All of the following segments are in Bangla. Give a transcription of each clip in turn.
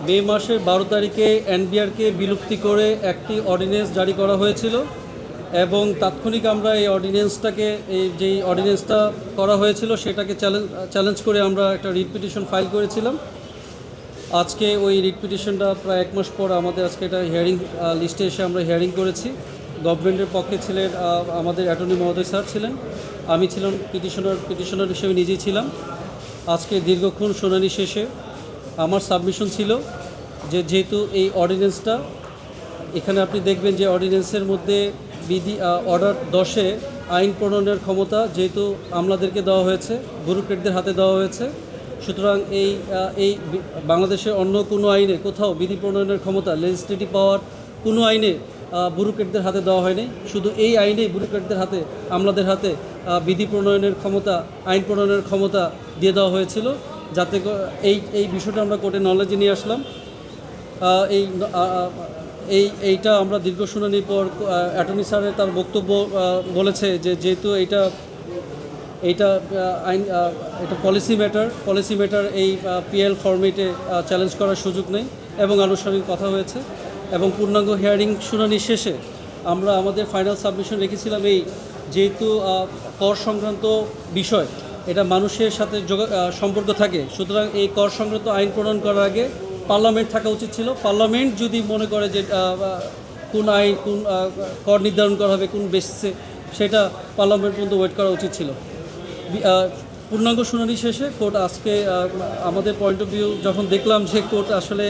মে মাসের 12 তারিখে এনবিআরকে বিলুপ্তি করে একটি অর্ডিন্যান্স জারি করা হয়েছিল এবং তাৎক্ষণিক আমরা এই অর্ডিন্যান্সটাকে যেই অর্ডিন্যান্সটা করা হয়েছিল সেটাকে চ্যালেঞ্জ করে আমরা একটা রিট পিটিশন ফাইল করেছিলাম। আজকে ওই রিট পিটিশনটা প্রায় 1 মাস পর আমাদের আজকে এটা হিয়ারিং লিস্টে এসে আমরা হিয়ারিং করেছি। গভর্নমেন্টের পক্ষে ছিলেন আমাদের অ্যাটর্নি মহোদয় স্যার ছিলেন, আমি ছিলাম পিটিশনার হিসেবে নিজেই ছিলাম। আজকে দীর্ঘক্ষণ শুনানি শেষে আমার সাবমিশন ছিল যেহেতু এই অর্ডিন্যান্সটা এখানে আপনি দেখবেন যে অর্ডিন্যান্সের মধ্যে অর্ডার 10-এ আইন প্রণয়নের ক্ষমতা যেহেতু আমলাদেরকে দেওয়া হয়েছে, ব্যুরোক্রেটদের হাতে দেওয়া হয়েছে, সুতরাং এই বাংলাদেশের অন্য কোনো আইনে কোথাও বিধি প্রণয়নের ক্ষমতা লেজিসলেটিভ পাওয়ার কোনো আইনে ব্যুরোক্রেটদের হাতে দেওয়া হয়নি। শুধু এই আইনেই ব্যুরোক্রেটদের হাতে, আমলাদের হাতে বিধি প্রণয়নের ক্ষমতা, আইন প্রণয়নের ক্ষমতা দিয়ে দেওয়া হয়েছিল, যাতে এই বিষয়টা আমরা কোর্টে নলেজে নিয়ে আসলাম। এইটা আমরা দীর্ঘ শুনানির পর অ্যাটর্নি স্যারের তার বক্তব্য বলেছে যে যেহেতু এইটা আইন এটা পলিসি ম্যাটার এই পিএল ফরম্যাটে চ্যালেঞ্জ করার সুযোগ নেই এবং আনুষ্ঠানিক কথা হয়েছে এবং পূর্ণাঙ্গ হিয়ারিং শুনানি শেষে আমরা আমাদের ফাইনাল সাবমিশন রেখেছিলাম যেহেতু কর সংক্রান্ত বিষয় এটা মানুষের সাথে সম্পর্ক থাকে, সুতরাং এই কর সংক্রান্ত আইন প্রণয়ন করার আগে পার্লামেন্ট থাকা উচিত ছিল। পার্লামেন্ট যদি মনে করে যে কোন আইন কোন কর নির্ধারণ করা হবে কোন বেসিসে, সেটা পার্লামেন্ট পর্যন্ত ওয়েট করা উচিত ছিল। পূর্ণাঙ্গ শুনানি শেষে কোর্ট আজকে আমাদের পয়েন্ট অফ ভিউ যখন দেখলাম যে কোর্ট আসলে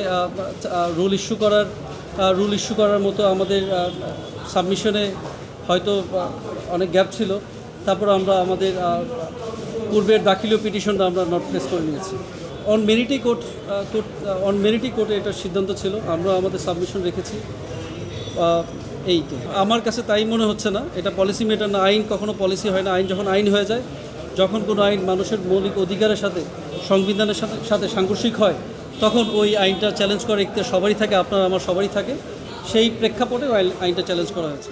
রুল ইস্যু করার মতো আমাদের সাবমিশনে হয়তো অনেক গ্যাপ ছিল, তারপর আমরা আমাদের পূর্বের দাখিলীয় পিটিশনটা আমরা নট প্লেস করে নিয়েছি। অন মেরিটি কোর্টে এটার সিদ্ধান্ত ছিল, আমরা আমাদের সাবমিশন রেখেছি। এই তো আমার কাছে তাই মনে হচ্ছে না এটা পলিসি ম্যাটার না। আইন কখনো পলিসি হয় না। আইন যখন আইন হয়ে যায়, যখন কোনো আইন মানুষের মৌলিক অধিকারের সাথে, সংবিধানের সাথে সাংঘর্ষিক হয়, তখন ওই আইনটা চ্যালেঞ্জ করার ইখতিয়ার সবারই থাকে, আপনার আমার সবারই থাকে। সেই প্রেক্ষাপটে আইনটা চ্যালেঞ্জ করা হয়েছে।